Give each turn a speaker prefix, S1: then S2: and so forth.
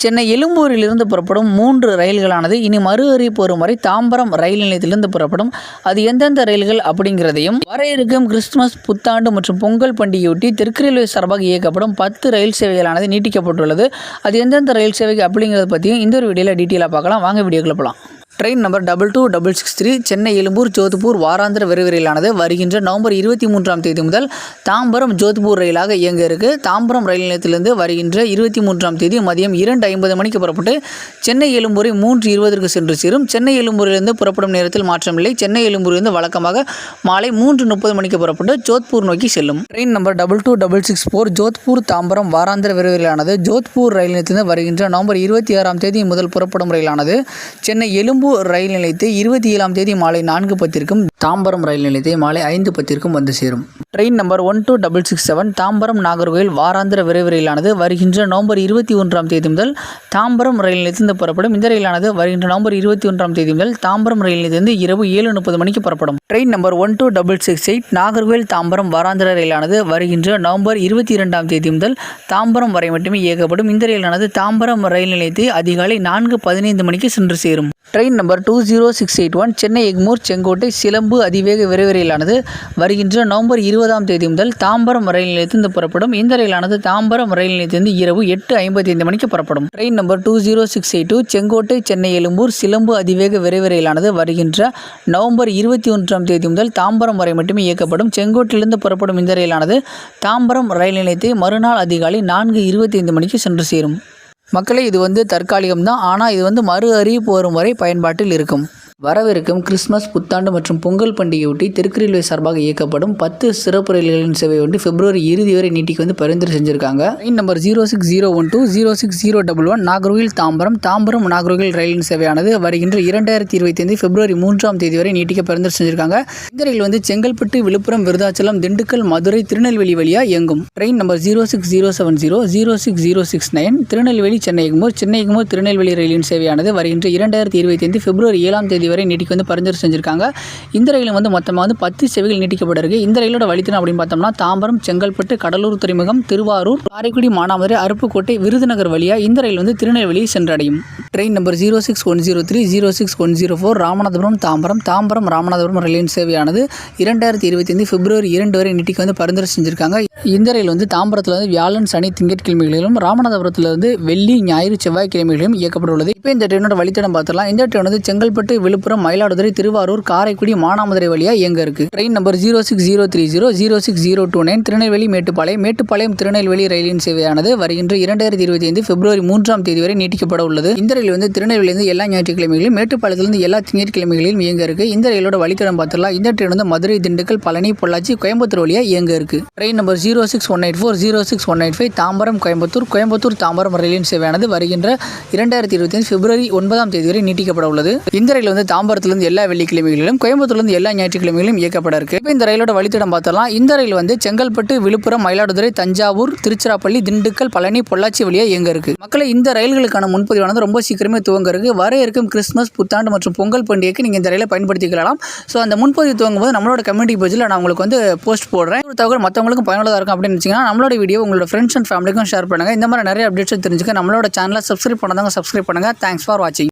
S1: சென்னை எழும்பூரிலிருந்து புறப்படும் 3 ரயில்களானது இனி மறு அறிவிப்பு வரும் வரை தாம்பரம் ரயில் நிலையத்திலிருந்து புறப்படும். அது எந்தெந்த ரயில்கள் அப்படிங்கிறதையும், வர இருக்கும் கிறிஸ்துமஸ், புத்தாண்டு மற்றும் பொங்கல் பண்டிகையொட்டி தெற்கு ரயில்வே சார்பாக இயக்கப்படும் 10 ரயில் சேவைகளானது நீட்டிக்கப்பட்டுள்ளது. அது எந்தெந்த ரயில் சேவை அப்படிங்கிறத பற்றியும் இந்த ஒரு வீடியோவில் டீட்டெயிலாக பார்க்கலாம். வாங்க வீடியோக்குள்ள போகலாம். ட்ரெயின் நம்பர் 222663 சென்னை எழும்பூர் ஜோத்பூர் வாராந்திர விரைவு ரயிலானது வருகின்ற நவம்பர் 23ஆம் தேதி முதல் தாம்பரம் ஜோத்பூர் ரயிலாக இயங்க இருக்கு. தாம்பரம் ரயில் நிலையத்திலிருந்து வருகின்ற 23ஆம் தேதி மதியம் 2:50 மணிக்கு புறப்பட்டு சென்னை எழும்பூரை 3:20க்கு சென்று சேரும். சென்னை எழும்பூரிலிருந்து புறப்படும் நேரத்தில் மாற்றமில்லை. சென்னை எழும்பூரிலிருந்து வழக்கமாக மாலை 3:30 மணிக்கு புறப்பட்டு ஜோத்பூர் நோக்கி செல்லும். ட்ரெயின் நம்பர் 22664 ஜோத்பூர் தாம்பரம் வாராந்திர விரைவு ரயிலானது ஜோத்பூர் ரயில் நிலையத்திலிருந்து வருகின்ற நவம்பர் 26ஆம் தேதி முதல் புறப்படும் ரயிலானது சென்னை எழும்பூர் ரயில் நிலையத்தை 27ஆம் தேதி மாலை 4:10க்கும், தாம்பரம் ரயில் நிலையத்தை மாலை 5:10க்கும் வந்து சேரும். ட்ரெயின் நம்பர் 12667 தாம்பரம் நாகர்கோவில் வாராந்திர விரைவு ரயிலானது வருகின்ற நவம்பர் 21ஆம் தேதி முதல் தாம்பரம் ரயில் நிலையத்திலிருந்து புறப்படும். இந்த ரயிலானது வருகின்ற நவம்பர் 21ஆம் தேதி முதல் தாம்பரம் ரயில் நிலையத்திலிருந்து இரவு 7:30 மணிக்கு புறப்படும். ட்ரெயின் நம்பர் 12668 நாகர்கோவில் தாம்பரம் வாராந்திர ரயிலானது வருகின்ற நவம்பர் 22ஆம் தேதி முதல் தாம்பரம் வரை மட்டுமே இயக்கப்படும். இந்த ரயிலானது தாம்பரம் ரயில் நிலையத்தை அதிகாலை 4:15 மணிக்கு சென்று சேரும். ட்ரெயின் நம்பர் 20681 சென்னை எக்மோர் செங்கோட்டை சிலம்பு அதிவேக விரைவு ரயிலானது வருகின்ற நவம்பர் 20ஆம் தேதி முதல் தாம்பரம் ரயில் நிலையத்திலிருந்து புறப்படும். இந்த ரயிலானது தாம்பரம் ரயில் நிலையத்திலிருந்து இரவு 8:55 மணிக்கு புறப்படும். ட்ரெயின் நம்பர் 20682 செங்கோட்டை சென்னை எழும்பூர் சிலம்பு அதிவேக விரைவு ரயிலானது வருகின்ற நவம்பர் 21ஆம் தேதி முதல் தாம்பரம் வரை மட்டுமே இயக்கப்படும். செங்கோட்டிலிருந்து புறப்படும் இந்த ரயிலானது தாம்பரம் ரயில் நிலையத்தை மறுநாள் அதிகாலை 4:25 மணிக்கு சென்று சேரும். மக்களே, இது தற்காலிகம் தான். ஆனால் இது மறு அறிவிப்பு வரும் வரை பயன்பாட்டில் இருக்கும். வரவிருக்கும் கிறிஸ்துமஸ், புத்தாண்டு மற்றும் பொங்கல் பண்டிகையொட்டி தெற்கு ரயில்வே சார்பாக இயக்கப்படும் 10 சிறப்பு ரயில்களின் சேவை ஒட்டி பிப்ரவரி இறுதி வரை நீட்டிக்க பரிந்துரை செஞ்சிருக்காங்க. ட்ரெயின் நம்பர் 06012 06011 நாகர்கோவில் தாம்பரம் தாம்பரம் நாகர்கோவில் ரயிலின் சேவையானது வருகின்ற 2025 பிப்ரவரி 3ஆம் தேதி வரை நீட்டிக்க பரிந்துரை செஞ்சிருக்காங்க. இந்த ரயில் செங்கல்பட்டு, விழுப்புரம், விருதாச்சலம், திண்டுக்கல், மதுரை, திருநெல்வேலி வழியா இயங்கும். ட்ரெயின் நம்பர் 06070 06069 திருநெல்வேலி சென்னை எக்மோர் சென்னை எக்மோர் திருநெல்வேலி ரயிலின் சேவையானது வருகின்ற 2025 பிப்ரவரி 7ஆம் தேதி வரை நீட்டிக்க பரிந்துரை செஞ்சிருக்காங்க. இந்த ரயிலும் மொத்தமாக 10 சேவைகள் நீட்டிக்கப்பட்டிருக்கு. இந்த ரயிலோட வழித்தடம் அப்படின்னு பார்த்தோம்னா தாம்பரம், செங்கல்பட்டு, கடலூர் துறைமுகம், திருவாரூர், காரைக்குடி, மானாமதுரை, அருப்புக்கோட்டை, விருதுநகர் வழியா இந்த ரயில் திருநெல்வேலியை சென்றடையும். ட்ரெயின் நம்பர் 06103 06104 ராமநாதபுரம் தாம்பரம் தாம்பரம் ராமநாதபுரம் ரயிலின் சேவையானது 2025 பிப்ரவரி 2 வரை நீட்டிக்க பரிந்துரை செஞ்சிருக்காங்க. இந்த ரயில் தாம்பரத்தில் வியாழன், சனி, திங்கட்கிழமைகளிலும், ராமநாதபுரத்தில் வெள்ளி, ஞாயிறு, செவ்வாய்க்கிழமைகளிலும் இயக்கப்பட்டுள்ளது. இப்போ இந்த ட்ரெயினோட வழித்தடம் பார்த்துலாம். இந்த ட்ரெயின் செங்கல்பட்டு, விழுப்புரம், மயிலாடுதுறை, திருவாரூர், காரைக்குடி, மானாமதுரை வழியா இயங்க இருக்கு. ட்ரெயின் நம்பர் 06030 06029 திருநெல்வேலி மேட்டுப்பாளையம் மேட்டுப்பாளையம் திருநெல்வேலி ரயிலின் சேவையானது வருகின்ற 2025 பிப்ரவரி 3ஆம் தேதி வரை நீட்டிக்கப்பட உள்ளது. இந்த ரயில் திருநெல்வேலியிலிருந்து எல்லா ஞாயிற்றுக்கிழமைகளிலும், மேட்டுப்பாளையத்திலிருந்து எல்லா திங்கட்கிழமைகளிலும் இயங்க இருக்கு. இந்த ரயிலோட வழித்தடம் பார்த்துலாம். இந்த ட்ரெயின் மதுரை, திண்டுக்கல், பழனி, பொள்ளாச்சி, கோயம்புத்தூர் வழியா இயங்க இருக்கு. ட்ரெயின் நம்பர் 06184 06185 தாம்பரம் கோயம்புத்தூர் கோயம்புத்தூர் தாம்பரம் ரயிலின் சேவையானது வருகின்ற 2025 பிப்ரவரி 9ஆம் தேதி வரை நீட்டிக்கப்பட உள்ளது. இந்த ரயில் தாம்பரத்திலிருந்து எல்லா வெள்ளிக்கிழமைகளிலும், கோயம்புத்தூர்லேருந்து எல்லா ஞாயிற்றுக்கிழமைகளிலும் இயக்கப்பட இருக்கு. இப்போ இந்த ரயிலோட வழித்தடம் பார்த்தலாம். இந்த ரயில் செங்கல்பட்டு, விழுப்புரம், மயிலாடுதுறை, தஞ்சாவூர், திருச்சிராப்பள்ளி, திண்டுக்கல், பழனி, பொள்ளாச்சி வழியா இயங்க இருக்கு. மக்களை இந்த ரயில்களுக்கான முன்பதிவானது ரொம்ப சீக்கிரமே துவங்க இருக்கு. வர இருக்கும் கிறிஸ்துமஸ், புத்தாண்டு மற்றும் பொங்கல் பண்டிகைக்கு நீங்க இந்த ரயிலை பயன்படுத்திக்கலாம். ஸோ அந்த முன்பதிவு துவங்கும் போது நம்மளோட கம்யூனிட்டி பேஜில் நான் உங்களுக்கு போஸ்ட் போடுறேன். ஒரு தகவல் மற்றவங்களுக்கும் பயனுள்ளதாக இருக்கும் அப்படின்னு நினைச்சீங்கன்னா நம்மளோட வீடியோ உங்களோட ஃப்ரெண்ட்ஸ் அண்ட் ஃபேமிலிக்கும் ஷேர் பண்ணுங்க. இந்த மாதிரி நிறைய அப்டேட்ஸ் தெரிஞ்சுக்க நம்மளோட சேனலை சப்ஸ்கிரைப் பண்ணாதவங்க சப்ஸ்கிரைப் பண்ணுங்க. தேங்க்ஸ் ஃபார் வாட்சிங்.